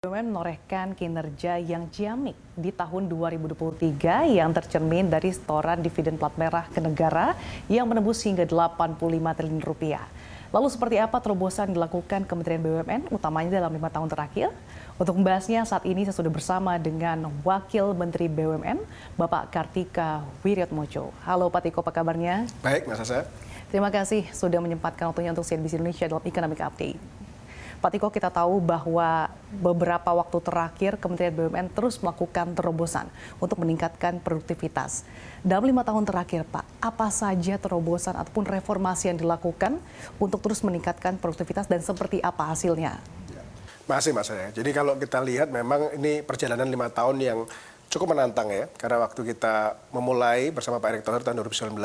BUMN menorehkan kinerja yang ciamik di tahun 2023 yang tercermin dari setoran dividen plat merah ke negara yang menembus hingga 85 triliun rupiah. Lalu seperti apa terobosan dilakukan Kementerian BUMN, utamanya dalam 5 tahun terakhir? Untuk membahasnya saat ini saya sudah bersama dengan Wakil Menteri BUMN, Bapak Kartika Wiryadmojo. Halo Pak Tiko, apa kabarnya? Baik, Mas Asa. Terima kasih sudah menyempatkan waktunya untuk CNBC Indonesia dalam Economic Update. Pak Tiko, kita tahu bahwa beberapa waktu terakhir Kementerian BUMN terus melakukan terobosan untuk meningkatkan produktivitas. Dalam 5 tahun terakhir, Pak, apa saja terobosan ataupun reformasi yang dilakukan untuk terus meningkatkan produktivitas dan seperti apa hasilnya? Masih Mas ya. Jadi kalau kita lihat memang ini perjalanan 5 tahun yang cukup menantang ya. Karena waktu kita memulai bersama Pak Erick Thohir tahun 2019,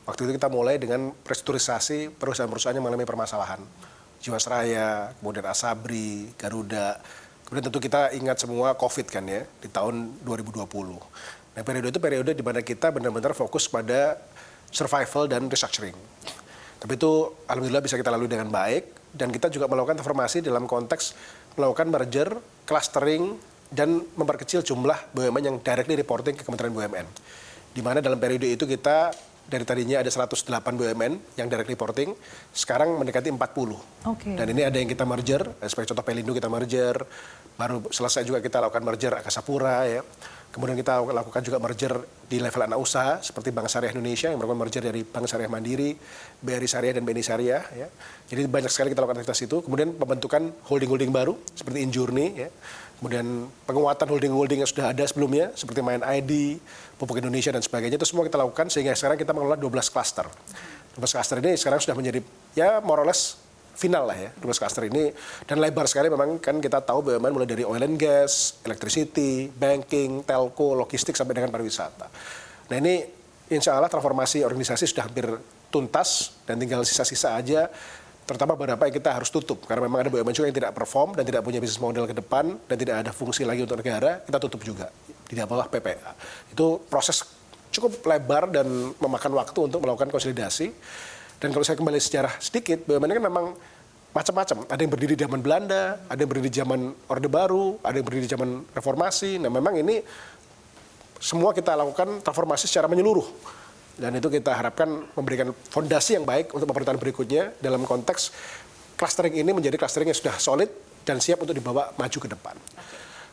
waktu itu kita mulai dengan restrukturisasi perusahaan-perusahaan yang mengalami permasalahan. Jiwasraya, kemudian Asabri, Garuda. Kemudian tentu kita ingat semua COVID kan ya, di tahun 2020. Nah periode itu periode di mana kita benar-benar fokus pada survival dan restructuring. Tapi itu alhamdulillah bisa kita lalui dengan baik. Dan kita juga melakukan transformasi dalam konteks melakukan merger, clustering, dan memperkecil jumlah BUMN yang directly reporting ke Kementerian BUMN. Di mana dalam periode itu kita dari tadinya ada 108 BUMN yang direct reporting, sekarang mendekati 40. Okay. Dan ini ada yang kita merger, sebagai contoh Pelindo kita merger, baru selesai juga kita lakukan merger Angkasa Pura ya. Kemudian kita lakukan juga merger di level anak usaha seperti Bank Syariah Indonesia yang melakukan merger dari Bank Syariah Mandiri, BRI Syariah dan BNI Syariah ya. Jadi banyak sekali kita lakukan aktivitas itu. Kemudian pembentukan holding-holding baru seperti Injourney ya. Kemudian penguatan holding-holding yang sudah ada sebelumnya seperti Main ID, Pupuk Indonesia dan sebagainya itu semua kita lakukan sehingga sekarang kita mengelola 12 klaster. 12 klaster ini sekarang sudah menjadi ya more or less final lah ya, 12 klaster ini. Dan lebar sekali memang kan kita tahu BUMN mulai dari oil and gas, electricity, banking, telco, logistik sampai dengan pariwisata. Nah ini insya Allah transformasi organisasi sudah hampir tuntas dan tinggal sisa-sisa aja, terutama beberapa yang kita harus tutup. Karena memang ada BUMN juga yang tidak perform dan tidak punya bisnis model ke depan dan tidak ada fungsi lagi untuk negara, kita tutup juga di bawah PPA. Itu proses cukup lebar dan memakan waktu untuk melakukan konsolidasi. Dan kalau saya kembali sejarah sedikit, BUMN kan memang macam-macam. Ada yang berdiri di zaman Belanda, ada yang berdiri di zaman Orde Baru, ada yang berdiri di zaman Reformasi. Nah memang ini semua kita lakukan transformasi secara menyeluruh. Dan itu kita harapkan memberikan fondasi yang baik untuk pemerintahan berikutnya dalam konteks clustering ini menjadi clustering yang sudah solid dan siap untuk dibawa maju ke depan.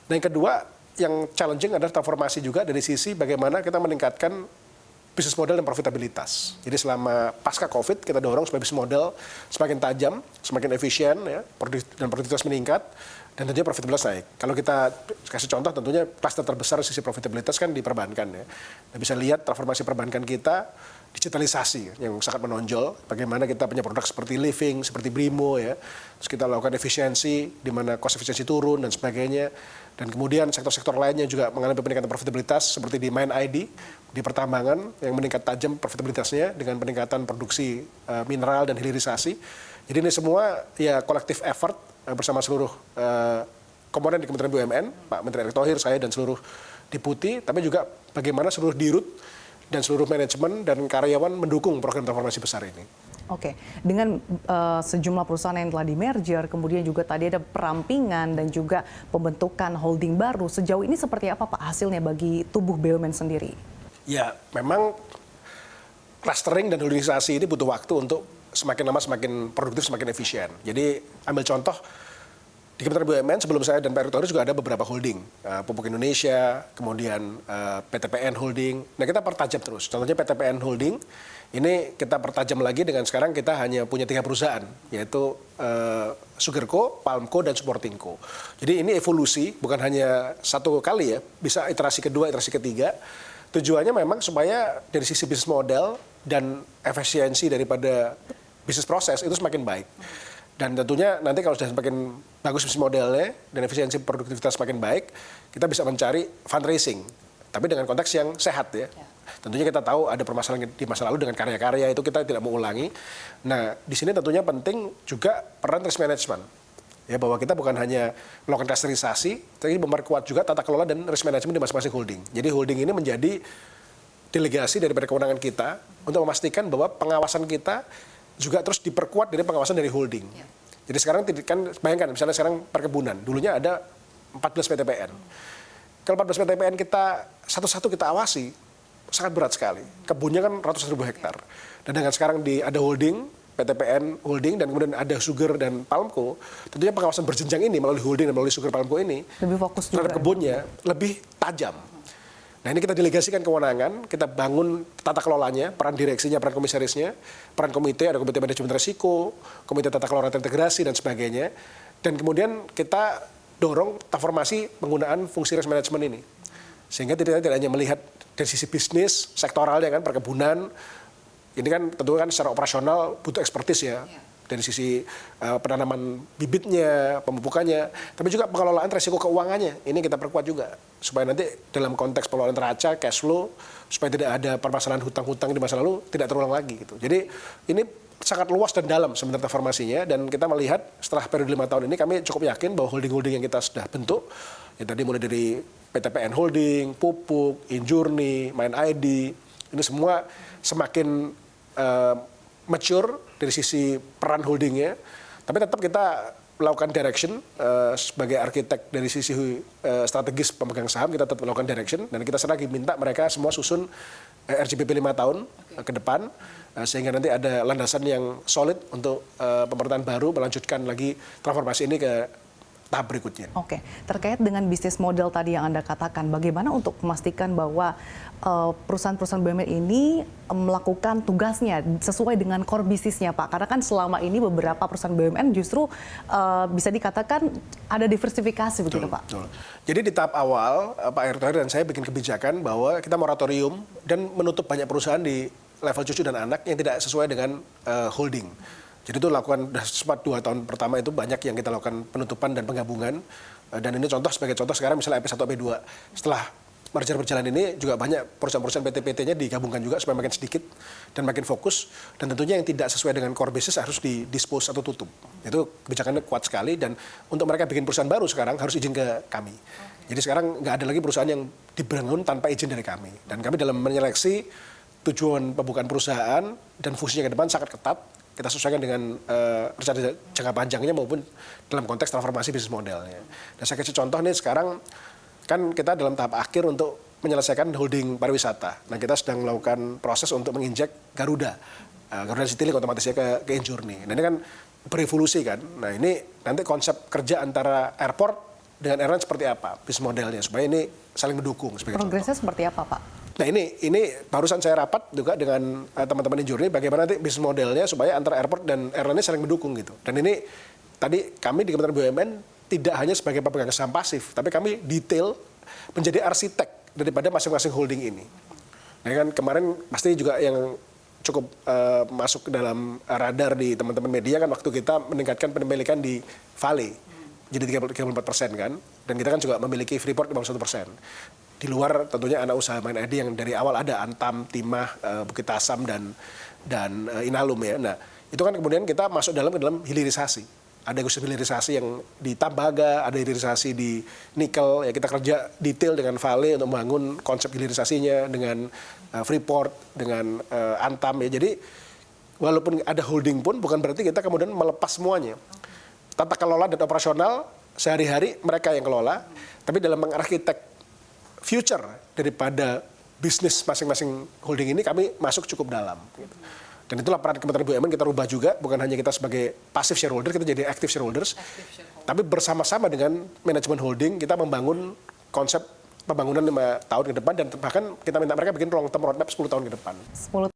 Nah yang kedua, yang challenging adalah transformasi juga dari sisi bagaimana kita meningkatkan bisnis model dan profitabilitas. Jadi selama pasca COVID kita dorong supaya bisnis model semakin tajam, semakin efisien, ya, dan produktivitas meningkat, dan tentunya profitabilitas naik. Kalau kita kasih contoh, tentunya kluster terbesar sisi profitabilitas kan di perbankan. Ya. Nah, bisa lihat transformasi perbankan kita, digitalisasi yang sangat menonjol. Bagaimana kita punya produk seperti Living, seperti Brimo, ya. Terus kita lakukan efisiensi, di mana cost efisiensi turun dan sebagainya. Dan kemudian sektor-sektor lainnya juga mengalami peningkatan profitabilitas seperti di Main ID, di pertambangan yang meningkat tajam profitabilitasnya dengan peningkatan produksi mineral dan hilirisasi. Jadi ini semua ya kolektif effort bersama seluruh komponen di Kementerian BUMN, Pak Menteri Erick Thohir, saya dan seluruh deputi, tapi juga bagaimana seluruh dirut dan seluruh manajemen dan karyawan mendukung program transformasi besar ini. Oke, dengan sejumlah perusahaan yang telah di-merger, kemudian juga tadi ada perampingan dan juga pembentukan holding baru, sejauh ini seperti apa Pak hasilnya bagi tubuh BUMN sendiri? Ya, memang clustering dan holdingisasi ini butuh waktu untuk semakin lama semakin produktif, semakin efisien. Jadi ambil contoh, di Kementerian BUMN sebelum saya dan Pak Erick Thohir juga ada beberapa holding. Pupuk Indonesia, kemudian PTPN Holding. Nah kita pertajam terus. Contohnya PTPN Holding, ini kita pertajam lagi dengan sekarang kita hanya punya 3 perusahaan, yaitu Sugerco, Palmco, dan Supportingco. Jadi ini evolusi, bukan hanya satu kali ya, bisa iterasi kedua, iterasi ketiga. Tujuannya memang supaya dari sisi bisnis model dan efisiensi daripada bisnis proses itu semakin baik. Dan tentunya nanti kalau sudah semakin bagus bisnis modelnya dan efisiensi produktivitas semakin baik, kita bisa mencari fundraising. Tapi dengan konteks yang sehat ya. Tentunya kita tahu ada permasalahan di masa lalu dengan karya-karya itu kita tidak mau ulangi. Nah di sini tentunya penting juga peran risk management. Ya, bahwa kita bukan hanya melakukan klasterisasi, tapi memperkuat juga tata kelola dan risk management di masing-masing holding. Jadi holding ini menjadi delegasi daripada kewenangan kita untuk memastikan bahwa pengawasan kita juga terus diperkuat dari pengawasan dari holding. Ya. Jadi sekarang kan bayangkan misalnya sekarang perkebunan, dulunya ada 14 PTPN. Kalau 14 PTPN kita satu-satu kita awasi, sangat berat sekali. Kebunnya kan ratusan ribu hektar. Dan dengan sekarang ada holding, PTPN holding, dan kemudian ada Sugar dan Palmco, tentunya pengawasan berjenjang ini melalui holding dan melalui Sugar Palmco ini, lebih fokus juga terhadap kebunnya lebih tajam. Nah ini kita delegasikan kewenangan, kita bangun tata kelolanya, peran direksinya, peran komisarisnya, peran komite, ada komite manajemen risiko, komite tata kelola integrasi, dan sebagainya. Dan kemudian kita dorong transformasi penggunaan fungsi risk management ini. Sehingga tidak hanya melihat dari sisi bisnis, sektoralnya kan, perkebunan, ini kan tentu kan secara operasional butuh ekspertis ya. Dari sisi penanaman bibitnya, pemupukannya, tapi juga pengelolaan risiko keuangannya. Ini kita perkuat juga. Supaya nanti dalam konteks pengelolaan neraca, cash flow, supaya tidak ada permasalahan hutang-hutang di masa lalu, tidak terulang lagi gitu. Jadi ini sangat luas dan dalam sebenarnya formasinya, dan kita melihat setelah periode 5 tahun ini kami cukup yakin bahwa holding-holding yang kita sudah bentuk, ya tadi mulai dari PTPN Holding, Pupuk, Injourney, Main ID, ini semua semakin mature dari sisi peran holdingnya, tapi tetap kita melakukan direction sebagai arsitek dari sisi strategis pemegang saham, kita tetap melakukan direction, dan kita lagi minta mereka semua susun RJBP 5 tahun ke depan, sehingga nanti ada landasan yang solid untuk pemerintahan baru melanjutkan lagi transformasi ini ke tahap berikutnya. Oke, terkait dengan bisnis model tadi yang Anda katakan, bagaimana untuk memastikan bahwa perusahaan-perusahaan BUMN ini melakukan tugasnya sesuai dengan core bisnisnya, Pak? Karena kan selama ini beberapa perusahaan BUMN justru bisa dikatakan ada diversifikasi begitu, Pak? Betul. Jadi di tahap awal, Pak Erick Thohir dan saya bikin kebijakan bahwa kita moratorium dan menutup banyak perusahaan di level cucu dan anak yang tidak sesuai dengan holding. Jadi itu lakukan sempat 2 tahun pertama itu banyak yang kita lakukan penutupan dan penggabungan, dan ini sebagai contoh sekarang misalnya AP1 AP2 setelah merger berjalan ini juga banyak perusahaan-perusahaan PT-PT-nya digabungkan juga supaya makin sedikit dan makin fokus, dan tentunya yang tidak sesuai dengan core business harus di-dispose atau tutup. Itu kebijakannya kuat sekali, dan untuk mereka bikin perusahaan baru sekarang harus izin ke kami. Jadi sekarang nggak ada lagi perusahaan yang dibangun tanpa izin dari kami, dan kami dalam menyeleksi tujuan pembukaan perusahaan dan fungsinya ke depan sangat ketat. Kita sesuaikan dengan rencana jangka panjangnya maupun dalam konteks transformasi bisnis modelnya. Nah, saya kasih contoh nih, sekarang kan kita dalam tahap akhir untuk menyelesaikan holding pariwisata. Nah, kita sedang melakukan proses untuk menginjek Garuda. Garuda Citylink otomatisnya ke Injourney. Nah, ini kan berevolusi kan. Nah, ini nanti konsep kerja antara airport dengan airline seperti apa bisnis modelnya supaya ini saling mendukung. Progresnya seperti apa, Pak? Nah ini barusan saya rapat juga dengan teman-teman Injourney bagaimana nanti bisnis modelnya supaya antara airport dan airline saling mendukung gitu. Dan ini tadi kami di Kementerian BUMN tidak hanya sebagai pemegang saham pasif, tapi kami detail menjadi arsitek daripada masing-masing holding ini. Nah kan kemarin pasti juga yang cukup masuk ke dalam radar di teman-teman media kan waktu kita meningkatkan penempelikan di Vale jadi 34% kan, dan kita kan juga memiliki Freeport 51%. Di luar tentunya anak usaha Main ID yang dari awal ada Antam, Timah, Bukit Asam dan Inalum ya. Nah itu kan kemudian kita masuk ke dalam hilirisasi. Ada ekosistem hilirisasi yang di Tambaga, ada hilirisasi di nikel. Ya kita kerja detail dengan Vale untuk membangun konsep hilirisasinya dengan Freeport, dengan Antam ya. Jadi walaupun ada holding pun bukan berarti kita kemudian melepas semuanya. Tata kelola dan operasional sehari-hari mereka yang kelola, tapi dalam mengarsitek future daripada bisnis masing-masing holding ini kami masuk cukup dalam. Gitu. Dan itulah peran Kementerian BUMN kita rubah juga, bukan hanya kita sebagai passive shareholder, kita jadi active shareholders, tapi bersama-sama dengan manajemen holding kita membangun konsep pembangunan 5 tahun ke depan, dan bahkan kita minta mereka bikin long term roadmap 10 tahun ke depan. 10